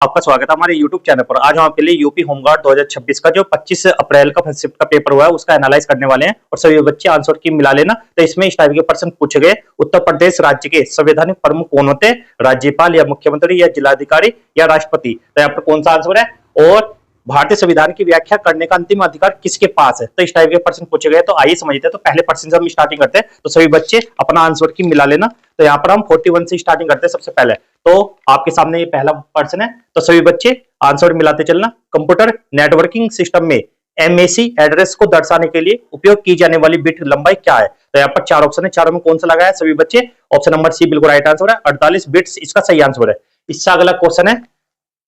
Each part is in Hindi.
आपका स्वागत है हमारे YouTube चैनल पर। आज हम आपके लिए यूपी होमगार्ड 2026 का जो 25 अप्रैल का फर्स्ट शिफ्ट का पेपर हुआ है उसका एनालाइज करने वाले हैं और सभी बच्चे आंसर की मिला लेना। तो इसमें इस टाइप के प्रश्न पूछे गए। उत्तर प्रदेश राज्य के संवैधानिक प्रमुख कौन होते हैं? राज्यपाल या मुख्यमंत्री या जिलाधिकारी या राष्ट्रपति? तो यहाँ पर कौन सा आंसर है? और भारतीय संविधान की व्याख्या करने का अंतिम अधिकार किसके पास है? तो इस टाइप के प्रश्न पूछे गए। तो आइए समझते हैं। तो पहले प्रश्न से हम स्टार्टिंग करते हैं, तो सभी बच्चे अपना आंसर की मिला लेना। तो यहाँ पर हम 41 से स्टार्टिंग करते हैं सबसे पहले। तो आपके सामने ये पहला प्रश्न है, तो सभी बच्चे आंसर मिलाते चलना। कंप्यूटर नेटवर्किंग सिस्टम में एमएसी एड्रेस को दर्शाने के लिए उपयोग की जाने वाली बिट लंबाई क्या है? तो यहाँ पर चार ऑप्शन है, चारों में कौन सा लगा है सभी बच्चे? ऑप्शन नंबर सी बिल्कुल राइट आंसर है, 48 बिट्स इसका सही आंसर है। इससे अगला क्वेश्चन है,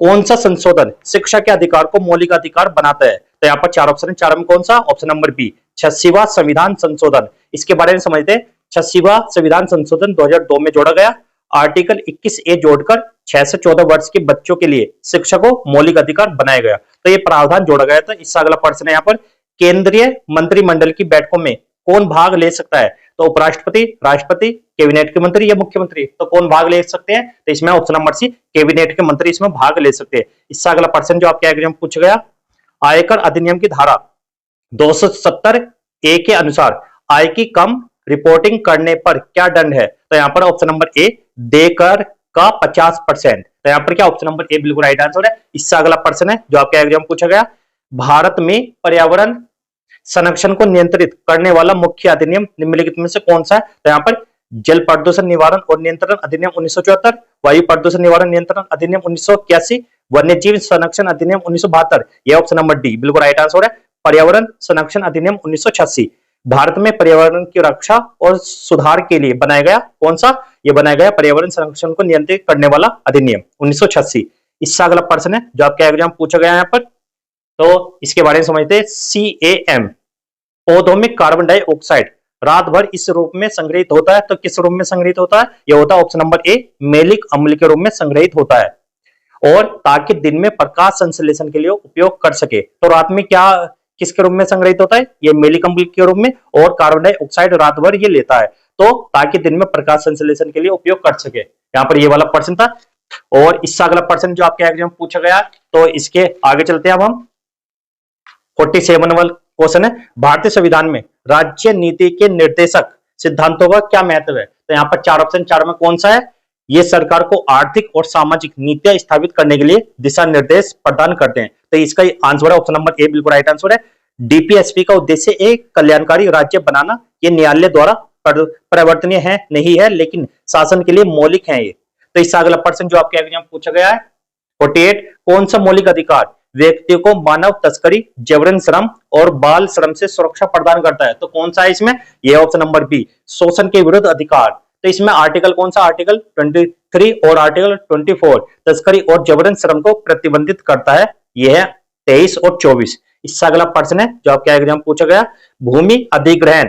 कौन सा संशोधन शिक्षा के अधिकार को मौलिक अधिकार बनाता है? तो यहाँ पर चार ऑप्शन है, चारों में कौन सा? ऑप्शन नंबर बी 86वां संविधान संशोधन। इसके बारे में समझते हैं। 86वां संविधान संशोधन 2002 में जोड़ा गया। आर्टिकल 21A जोड़कर 6 से 14 वर्ष के बच्चों के लिए शिक्षा को मौलिक अधिकार बनाया गया। तो ये प्रावधान जोड़ा गया था। इससे अगला प्रश्न है यहाँ पर, केंद्रीय मंत्रिमंडल की बैठकों में कौन भाग ले सकता है? तो उपराष्ट्रपति, राष्ट्रपति, कैबिनेट के मंत्री या मुख्यमंत्री? तो कौन भाग ले सकते हैं? तो इसमें ऑप्शन नंबर सी कैबिनेट के मंत्री इसमें भाग ले सकते हैं। इससे अगला प्रश्न जो आपके एग्जाम पूछ गया, आयकर अधिनियम की धारा 270A के अनुसार आय की कम रिपोर्टिंग करने पर क्या दंड है? तो यहाँ पर ऑप्शन नंबर ए देकर का 50%। तो यहाँ पर क्या ऑप्शन नंबर ए बिल्कुल राइट आंसर है। इससे अगला प्रश्न है जो आपके एग्जाम पूछा गया, भारत में पर्यावरण संरक्षण को नियंत्रित करने वाला मुख्य अधिनियम निम्नलिखित में से कौन सा है? तो यहाँ पर जल प्रदूषण निवारण और नियंत्रण अधिनियम 1974, वायु प्रदूषण निवारण नियंत्रण अधिनियम 1981, वन्य जीव संरक्षण अधिनियम 1972। यह ऑप्शन नंबर डी बिल्कुल राइट आंसर है, पर्यावरण संरक्षण अधिनियम 1986। भारत में पर्यावरण की रक्षा और सुधार के लिए बनाया गया कौन सा? यह बनाया गया पर्यावरण संरक्षण को नियंत्रित करने वाला अधिनियम 1986। इससे अगला प्रश्न है जो आपके एग्जाम पूछा गया है यहाँ पर, तो इसके बारे में समझते हैं। CAM पौधों में कार्बन डाइऑक्साइड रात भर इस रूप में संग्रहित होता है। तो किस रूप में संग्रहित होता है? यह होता है ऑप्शन नंबर ए मैलिक अम्ल के रूप में संग्रहित होता है, और ताकि दिन में प्रकाश संश्लेषण के लिए उपयोग कर सके। तो रात में क्या किसके रूप में संग्रहित होता है? ये मैलिक अम्ल के रूप में, और कार्बन डाइऑक्साइड रात भर ये लेता है, तो ताकि दिन में प्रकाश संश्लेषण के लिए उपयोग कर सके। यहाँ पर ये वाला प्रश्न था। और इससे अगला प्रश्न जो आपके एग्जाम पूछा गया, तो इसके आगे चलते हैं अब हम। 47 वाला क्वेश्चन है, भारतीय संविधान में राज्य नीति के निर्देशक सिद्धांतों का क्या महत्व है? तो यहाँ पर चार ऑप्शन, चार में कौन सा है? ये सरकार को आर्थिक और सामाजिक नीतियां स्थापित करने के लिए दिशा निर्देश प्रदान करते हैं। तो इसका आंसर है ऑप्शन नंबर ए बिल्कुल राइट आंसर है। डीपीएसपी का उद्देश्य एक कल्याणकारी राज्य बनाना। ये न्यायालय द्वारा परिवर्तनीय है नहीं है, लेकिन शासन के लिए मौलिक है ये। तो इससे अगला प्रश्न जो आपके एग्जाम पूछा गया है, 48 कौन सा मौलिक अधिकार व्यक्ति को मानव तस्करी, जबरन श्रम और बाल श्रम से सुरक्षा प्रदान करता है? तो कौन सा है इसमें? यह ऑप्शन नंबर बी शोषण के विरुद्ध अधिकार। तो इसमें आर्टिकल कौन सा? आर्टिकल 23 और आर्टिकल 24 तस्करी और जबरन श्रम को प्रतिबंधित करता है। यह है 23 और 24। इससे अगला प्रश्न है जो आपके एग्जाम पूछा गया, भूमि अधिग्रहण,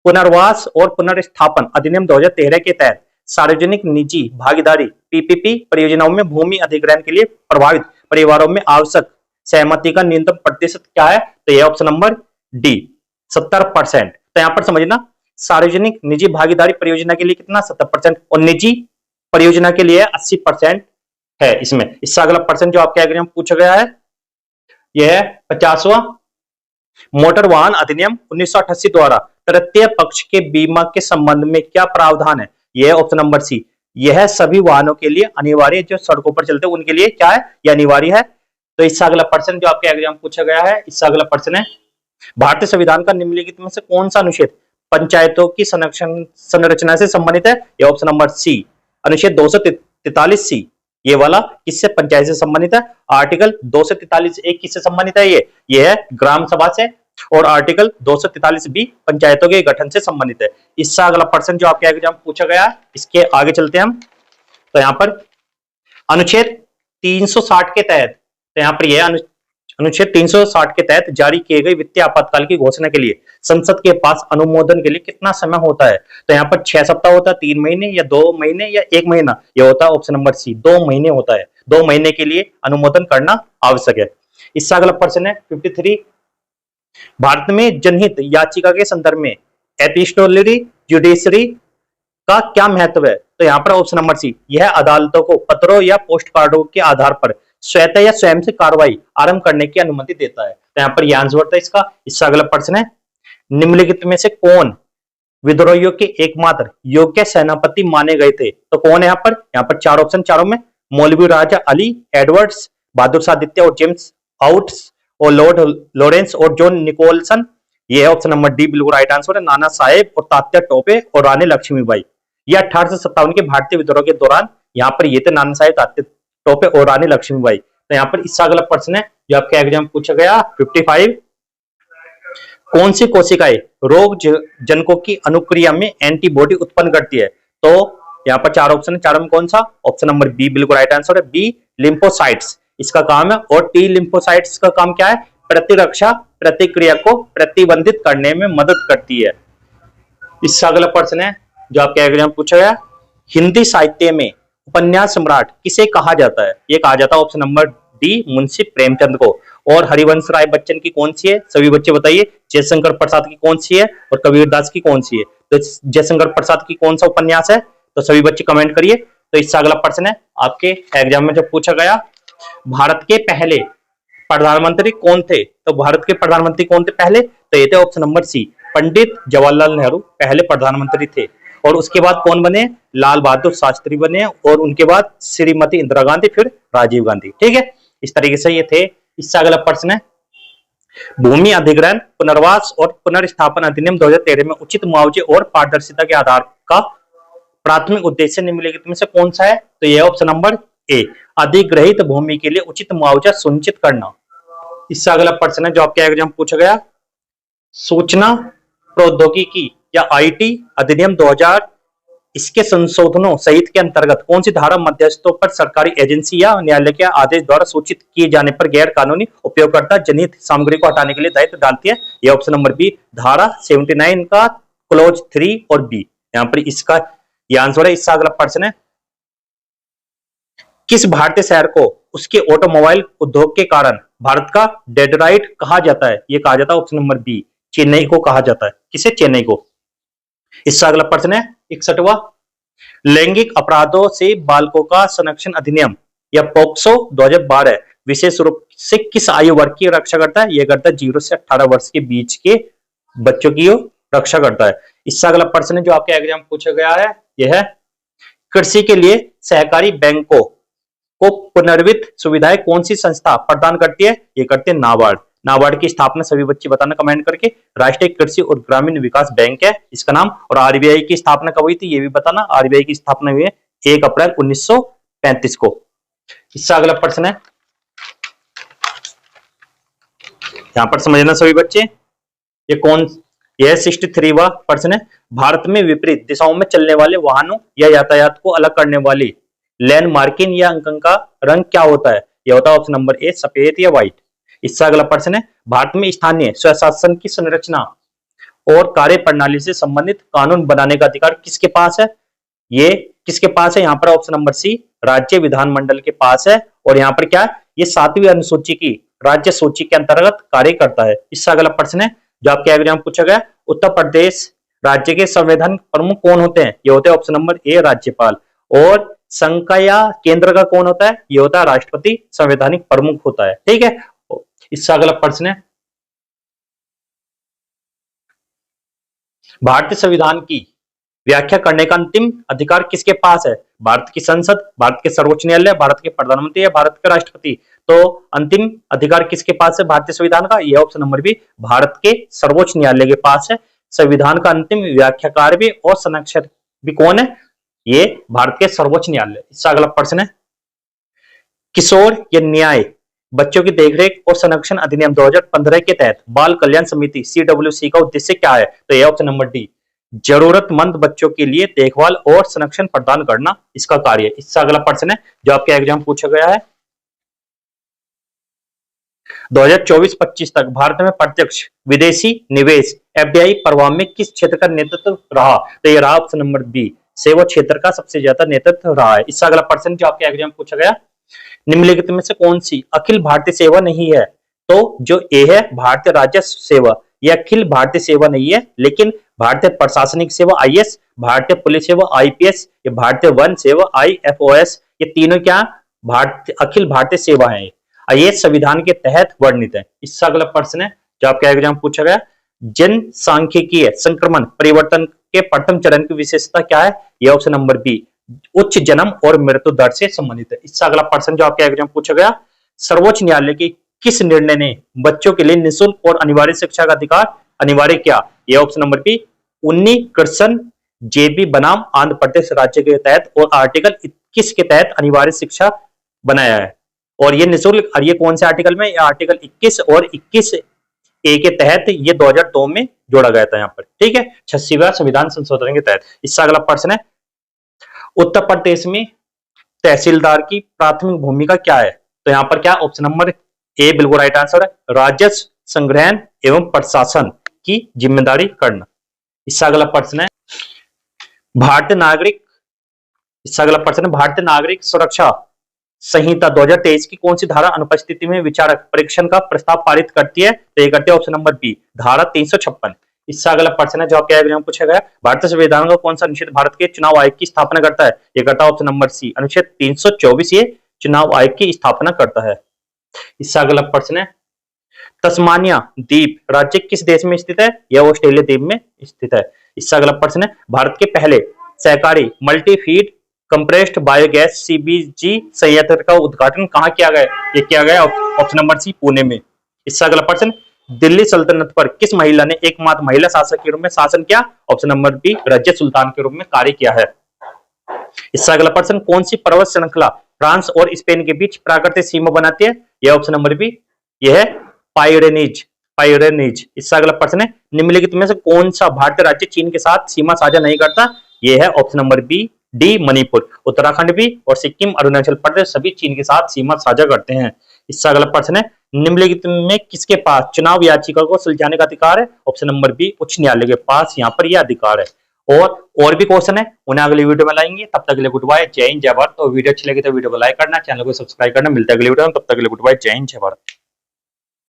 पुनर्वास और पुनर्स्थापन अधिनियम 2013 के तहत सार्वजनिक निजी भागीदारी पीपीपी परियोजनाओं में भूमि अधिग्रहण के लिए प्रभावित परिवारों में आवश्यक सहमति का न्यूनतम प्रतिशत क्या है? तो यह ऑप्शन नंबर डी 70%। तो यहां पर समझना, सार्वजनिक निजी भागीदारी परियोजना के लिए कितना? 70%, और निजी परियोजना के लिए 80% है इसमें। इससे अगला प्रश्न जो आपके एग्जाम पूछा गया है, यह है 50वां मोटर वाहन अधिनियम 1988 द्वारा तृतीय पक्ष के बीमा के संबंध में क्या प्रावधान है? यह ऑप्शन नंबर सी, यह सभी वाहनों के लिए अनिवार्य, जो सड़कों पर चलते हैं उनके लिए क्या है? यह अनिवार्य है। तो इससे अगला प्रश्न जो आपके एग्जाम पूछा गया है, इससे अगला प्रश्न है, भारतीय संविधान का निम्नलिखित में से कौन सा अनुच्छेद पंचायतों की संरचना से संबंधित है? यह ऑप्शन नंबर सी अनुच्छेद 243C। ये वाला किससे? पंचायत से संबंधित है। आर्टिकल 243A किससे संबंधित है? ये है ग्राम सभा से, और आर्टिकल 243B पंचायतों के गठन से संबंधित है। इससे अगला प्रश्न जो आपके एग्जाम पूछा गया है, इसके आगे चलते हैं हम। तो यहाँ पर अनुच्छेद 360 के तहत, तो यहाँ पर यह अनुच्छेद 360 के तहत जारी किए गए वित्तीय आपातकाल की घोषणा के लिए संसद के पास अनुमोदन के लिए कितना समय होता है? तो यहाँ पर 6 सप्ताह होता है, 3 महीने या 2 महीने या 1 महीना? यह होता है ऑप्शन नंबर सी 2 महीने होता है। 2 महीने के लिए अनुमोदन करना आवश्यक है। इससे अगला प्रश्न है 53, भारत में जनहित याचिका के संदर्भ में एपिस्टोलरी जुडिशरी का क्या महत्व है? तो यहाँ पर ऑप्शन नंबर सी, यह अदालतों को पत्रों या पोस्ट कार्डों के आधार पर स्वतः या स्वयं से कार्रवाई आरंभ करने की अनुमति देता है। तो यहाँ पर यह आंसर होता है इसका। इससे अगला प्रश्न है, निम्नलिखित में से कौन विद्रोहियों के एकमात्र योग्य सेनापति माने गए थे? तो कौन है यहाँ पर चार ऑप्शन, चारों में मौलवी राजा अली, एडवर्ड्स, बहादुर शाह द्वितीय और जेम्स आउट्स और लॉर्ड लॉरेंस और जॉन निकोलसन। ये है ऑप्शन नंबर डी बिल्कुल राइट आंसर है। नाना साहेब और तात्या टोपे और रानी लक्ष्मीबाई, ये 1857 के भारतीय विद्रोह के दौरान यहाँ पर ये थे नाना साहेब, तात्या टोपे और रानी लक्ष्मीबाई। तो यहाँ पर इससे अगला प्रश्न है जो आपके एग्जाम में पूछा गया 55, कौन सी कोशिकाएं रोग जनकों की अनुक्रिया में एंटीबॉडी उत्पन्न करती है? तो यहाँ पर चार ऑप्शन है, चारों में कौन सा? ऑप्शन नंबर बी बिल्कुल राइट आंसर है। बी लिम्फोसाइट्स इसका काम है, और टी लिम्फोसाइट्स का काम क्या है? प्रतिरक्षा प्रतिक्रिया को प्रतिबंधित करने में मदद करती है। इससे अगला प्रश्न है जो आपके एग्जाम पूछा गया, हिंदी साहित्य में उपन्यास सम्राट किसे कहा जाता है? ये कहा जाता है option number D Munshi Premchand को। और हरिवंश राय बच्चन की कौन सी है? सभी बच्चे बताइए। जयशंकर प्रसाद की कौन सी है? और कबीरदास की कौन सी है? तो जयशंकर प्रसाद की कौन सा उपन्यास है? तो सभी बच्चे कमेंट करिए। तो इससे अगला प्रश्न है आपके एग्जाम में जो पूछा गया, भारत के पहले प्रधानमंत्री कौन थे? तो भारत के प्रधानमंत्री कौन थे पहले? तो ये थे option number C, Pandit Jawaharlal Nehru पहले प्रधानमंत्री थे। और उसके बाद कौन बने? लाल बहादुर शास्त्री बने, और उनके बाद श्रीमती इंदिरा गांधी, फिर राजीव गांधी। ठीक है, इस तरीके से ये थे। इससे अगला प्रश्न है, भूमि अधिग्रहण पुनर्वास और पुनर्स्थापन अधिनियम 2013 में उचित मुआवजे और पारदर्शिता के आधार का प्राथमिक उद्देश्य निम्नलिखित में से कौन सा है? तो यह ऑप्शन नंबर ए, अधिग्रहित भूमि के लिए उचित मुआवजा सुनिश्चित करना। इससे अगला प्रश्न है जो आपके एग्जाम पूछा गया, सूचना प्रौद्योगिकी या आईटी अधिनियम 2000 इसके संशोधनों सहित के अंतर्गत कौन सी धारा मध्यस्थों पर सरकारी एजेंसी या न्यायालय के आदेश द्वारा सूचित किए जाने पर गैर कानूनी उपयोगकर्ता जनित सामग्री को हटाने के लिए दायित्व डालती है? यह ऑप्शन नंबर बी, धारा 79 का क्लोज 3 और बी। यहाँ पर इसका यह आंसर है। इससे अगला प्रश्न है, किस भारतीय शहर को उसके ऑटोमोबाइल उद्योग के कारण भारत का डेट्रॉइट कहा जाता है? यह कहा जाता है ऑप्शन नंबर बी, चेन्नई को कहा जाता है। किसे? चेन्नई को। इससे अगला प्रश्न है 61वां, लैंगिक अपराधों से बालकों का संरक्षण अधिनियम या पोक्सो 2012 विशेष रूप से किस आयु वर्ग की रक्षा करता है? यह करता है 0 से 18 वर्ष के बीच के बच्चों की रक्षा करता है। इससे अगला प्रश्न है जो आपके एग्जाम पूछा गया है, यह है कृषि के लिए सहकारी बैंकों को पुनर्वित्त सुविधाएं कौन सी संस्था प्रदान करती है? ये करते हैं नाबार्ड। नाबार्ड की स्थापना सभी बच्चे बताना कमेंट करके। राष्ट्रीय कृषि और ग्रामीण विकास बैंक है इसका नाम। और आरबीआई की स्थापना कब हुई थी ये भी बताना। आरबीआई की स्थापना हुई है 1 अप्रैल 1935 को। इससे अगला प्रश्न है, यहां पर समझना सभी बच्चे, यह 63वां प्रश्न है, भारत में विपरीत दिशाओं में चलने वाले वाहनों या यातायात को अलग करने वाली लेन मार्किंग या अंकन का रंग क्या होता है? यह होता है ऑप्शन नंबर ए, सफेद या व्हाइट। इससे अगला प्रश्न है, भारत में स्थानीय स्वशासन की संरचना और कार्य प्रणाली से संबंधित कानून बनाने का अधिकार किसके पास है? ये किसके पास है? यहाँ पर ऑप्शन नंबर सी, राज्य विधानमंडल के पास है। और यहाँ पर क्या है? ये 7वीं अनुसूची की राज्य सूची के अंतर्गत कार्य करता है। इससे अगला प्रश्न है जो आपके एग्जाम पूछा गया, उत्तर प्रदेश राज्य के संवैधानिक प्रमुख कौन होते हैं? ये होते हैं ऑप्शन नंबर ए, राज्यपाल। और संघ का या केंद्र का कौन होता है? ये होता है राष्ट्रपति संवैधानिक प्रमुख होता है। ठीक है, इससे अगला प्रश्न है, भारतीय संविधान की व्याख्या करने का अंतिम अधिकार किसके पास है? भारत की संसद, भारत के सर्वोच्च न्यायालय, भारत के प्रधानमंत्री या भारत के राष्ट्रपति? तो अंतिम अधिकार किसके पास है भारतीय संविधान का? यह ऑप्शन नंबर बी, भारत के सर्वोच्च न्यायालय के पास है। संविधान का अंतिम व्याख्याकार भी और संरक्षक भी कौन है? ये भारत के सर्वोच्च न्यायालय। इससे अगला प्रश्न है, किशोर या न्याय बच्चों की देखरेख और संरक्षण अधिनियम 2015 के तहत बाल कल्याण समिति CWC का उद्देश्य क्या है? तो यह ऑप्शन नंबर डी, जरूरतमंद बच्चों के लिए देखभाल और संरक्षण प्रदान करना इसका कार्य है। इससे अगला प्रश्न है जो आपके एग्जाम पूछा गया है, 2024-25 तक भारत में प्रत्यक्ष विदेशी निवेश FDI प्रवाह में किस क्षेत्र का नेतृत्व रहा? तो यह रहा ऑप्शन नंबर बी, सेवा क्षेत्र का सबसे ज्यादा नेतृत्व रहा है। इससे अगला प्रश्न जो आपके एग्जाम पूछा गया, निम्नलिखित में से कौन सी अखिल भारतीय सेवा नहीं है? तो जो ए है भारतीय राजस्व सेवा, ये अखिल भारतीय सेवा नहीं है, लेकिन भारतीय प्रशासनिक सेवा आईएएस, भारतीय पुलिस सेवा आईपीएस, ये भारतीय वन सेवा आईएफओएस, ये तीनों क्या भारतीय अखिल भारतीय सेवा है। ये संविधान के तहत वर्णित है। इससे अगला प्रश्न है जो आपके एग्जाम पूछा गया, जनसांख्यिकीय संक्रमण परिवर्तन के प्रथम चरण की विशेषता क्या है? यह ऑप्शन नंबर बी उच्च जन्म और मृत्यु दर से संबंधित है। इससे अगला प्रश्न जो आपके एग्जाम पूछा गया, सर्वोच्च न्यायालय के किस निर्णय ने बच्चों के लिए निःशुल्क और अनिवार्य शिक्षा का अधिकार अनिवार्य किया? यह ऑप्शन नंबर बी उन्नी कृष्ण जेबी बनाम आंध्र प्रदेश राज्य के तहत और आर्टिकल 21 के तहत अनिवार्य शिक्षा बनाया है। और ये निःशुल्क, और ये कौन से आर्टिकल में? आर्टिकल 21 और 21 ए के तहत ये 2002 में जोड़ा गया था यहाँ पर, ठीक है, 86वां संविधान संशोधन के तहत। इससे अगला प्रश्न है, उत्तर प्रदेश में तहसीलदार की प्राथमिक भूमिका क्या है? तो यहाँ पर क्या ऑप्शन नंबर ए बिल्कुल राइट आंसर है, राजस्व संग्रहण एवं प्रशासन की जिम्मेदारी करना। इससे अगला प्रश्न है, भारतीय नागरिक इससे अगला प्रश्न है, भारतीय नागरिक सुरक्षा संहिता 2023 की कौन सी धारा अनुपस्थिति में विचारक परीक्षण का प्रस्ताव पारित करती है? तो ये करती है ऑप्शन नंबर बी धारा 356। इससे अगला प्रश्न है जो आपके एग्जाम पूछा गया, भारतीय संविधान का कौन सा अनुच्छेद भारत के चुनाव आयोग की स्थापना करता है? ये करता है ऑप्शन नंबर सी अनुच्छेद 324 ये चुनाव आयोग की स्थापना करता है। इससे अगला प्रश्न है, तस्मानिया द्वीप राज्य किस देश में स्थित है? यह ऑस्ट्रेलिया द्वीप में स्थित है। इससे अगला प्रश्न है, भारत के पहले सहकारी multi feed compressed biogas CBG संयंत्र का उद्घाटन कहां किया गया? ये किया गया ऑप्शन नंबर सी पुणे में। इससे अगला प्रश्न, दिल्ली सल्तनत पर किस महिला ने एकमात्र महिला शासक के रूप में शासन किया? Option number B Razia Sultan के रूप में कार्य किया है। इससे अगला प्रश्न, कौन सी पर्वत श्रृंखला फ्रांस और स्पेन के बीच प्राकृतिक सीमा बनाती है? यह ऑप्शन नंबर बी यह है पाइरेनीज। इससे अगला प्रश्न है, निम्नलिखित में से कौन सा भारतीय राज्य चीन के साथ सीमा साझा नहीं करता? यह है option number B D Manipur. Uttarakhand भी और सिक्किम अरुणाचल प्रदेश सभी चीन के साथ सीमा साझा करते हैं। इससे अगला प्रश्न है, निम्नलिखित में किसके पास चुनाव याचिका को सुलझाने का अधिकार है? ऑप्शन नंबर बी उच्च न्यायालय के पास यहाँ पर यह अधिकार है। और भी क्वेश्चन है उन्हें अगले वीडियो में लाएंगे। तब तक के लिए गुड बाय, जय हिंद जय भारत। और वीडियो अच्छी लगी तो वीडियो को लाइक करना, चैनल को सब्सक्राइब करना। मिलता है अगले वीडियो में, तब तक के लिए गुड बाय, जय हिंद जय भारत।